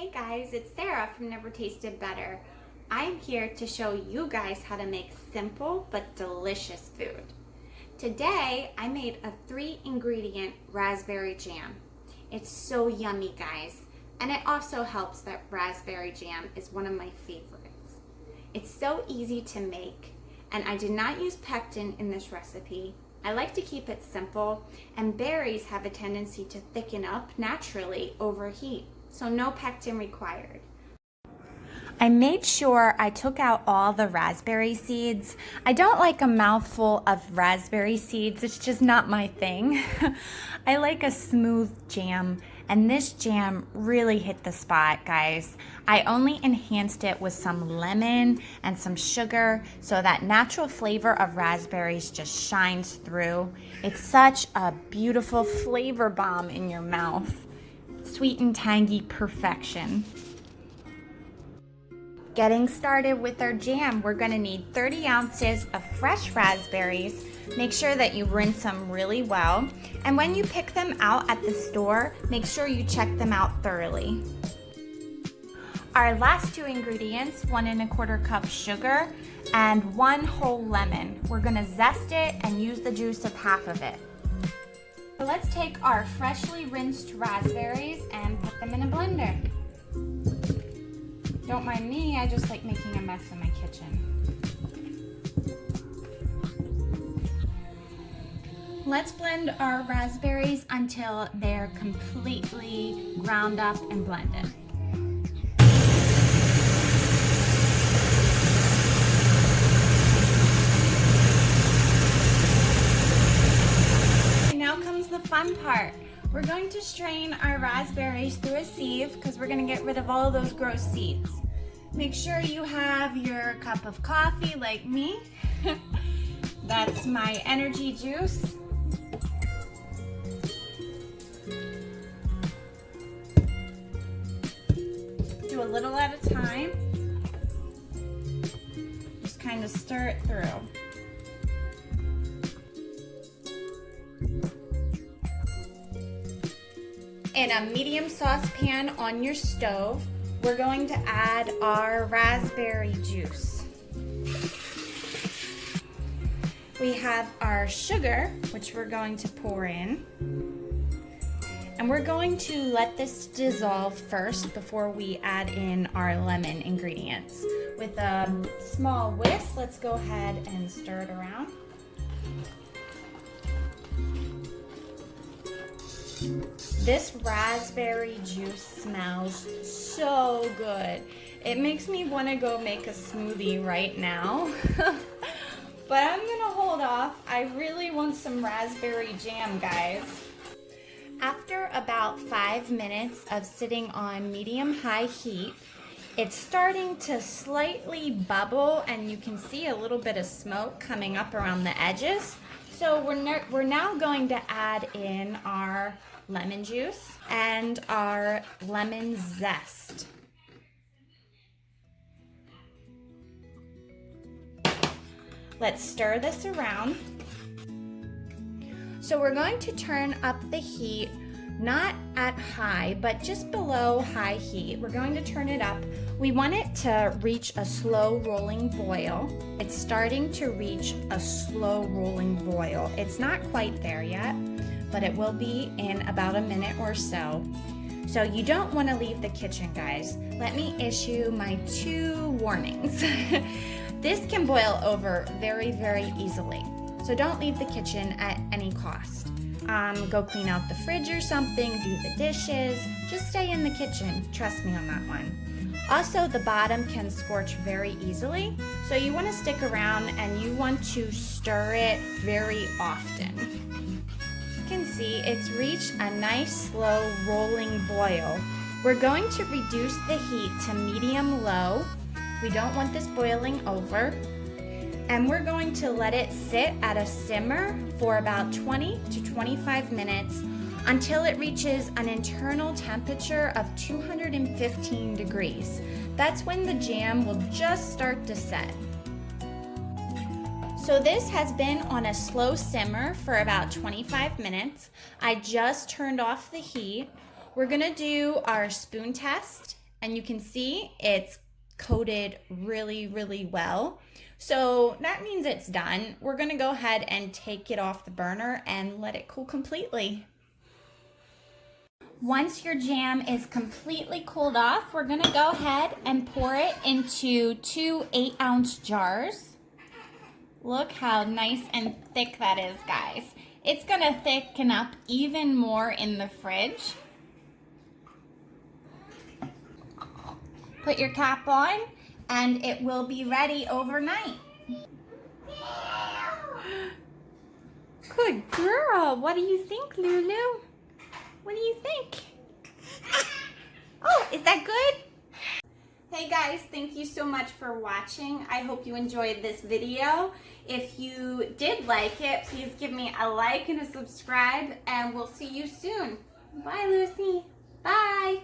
Hey guys, it's Sarah from Never Tasted Better. I'm here to show you guys how to make simple but delicious food. Today, I made a 3-ingredient raspberry jam. It's so yummy, guys. And it also helps that raspberry jam is one of my favorites. It's so easy to make, and I did not use pectin in this recipe. I like to keep it simple, and berries have a tendency to thicken up naturally over heat, so no pectin required. I made sure I took out all the raspberry seeds. I don't like a mouthful of raspberry seeds. It's just not my thing. I like a smooth jam, and this jam really hit the spot, guys. I only enhanced it with some lemon and some sugar so that natural flavor of raspberries just shines through. It's such a beautiful flavor bomb in your mouth. Sweet and tangy perfection. Getting started with our jam, we're gonna need 30 ounces of fresh raspberries. Make sure that you rinse them really well. And when you pick them out at the store, make sure you check them out thoroughly. Our last 2 ingredients, 1 1/4 cup sugar and 1 whole lemon. We're gonna zest it and use the juice of half of it. So let's take our freshly rinsed raspberries and put them in a blender. Don't mind me, I just like making a mess in my kitchen. Let's blend our raspberries until they're completely ground up and blended. Okay, now comes the fun part. We're going to strain our raspberries through a sieve because we're going to get rid of all those gross seeds. Make sure you have your cup of coffee like me. That's my energy juice. Do a little at a time. Just kind of stir it through. In a medium saucepan on your stove, we're going to add our raspberry juice. We have our sugar, which we're going to pour in. And we're going to let this dissolve first before we add in our lemon ingredients. With a small whisk, let's go ahead and stir it around. This raspberry juice smells so good. It makes me want to go make a smoothie right now. But I'm gonna hold off. I really want some raspberry jam, guys. After about 5 minutes of sitting on medium-high heat, it's starting to slightly bubble, and you can see a little bit of smoke coming up around the edges. So we're now going to add in our lemon juice and our lemon zest. Let's stir this around. So we're going to turn up the heat, not at high, but just below high heat. We're going to turn it up. We want it to reach a slow rolling boil. It's starting to reach a slow rolling boil. It's not quite there yet, but it will be in about a minute or so. So you don't want to leave the kitchen, guys. Let me issue my 2 warnings. This can boil over very, very easily. So don't leave the kitchen at any cost. Go clean out the fridge or something, do the dishes. Just stay in the kitchen. Trust me on that one. Also, the bottom can scorch very easily. So you want to stick around and you want to stir it very often. You can see it's reached a nice slow rolling boil. We're going to reduce the heat to medium-low. We don't want this boiling over. And we're going to let it sit at a simmer for about 20 to 25 minutes until it reaches an internal temperature of 215 degrees. That's when the jam will just start to set. So this has been on a slow simmer for about 25 minutes. I just turned off the heat. We're gonna do our spoon test and you can see it's coated really, really well. So that means it's done. We're gonna go ahead and take it off the burner and let it cool completely. Once your jam is completely cooled off, we're gonna go ahead and pour it into 2 8-ounce jars. Look how nice and thick that is, guys. It's gonna thicken up even more in the fridge. Put your cap on and it will be ready overnight. Good girl. What do you think, Lulu? What do you think? Oh, is that good? Hey guys, thank you so much for watching. I hope you enjoyed this video. If you did like it, please give me a like and a subscribe, and we'll see you soon. Bye, Lucy. Bye.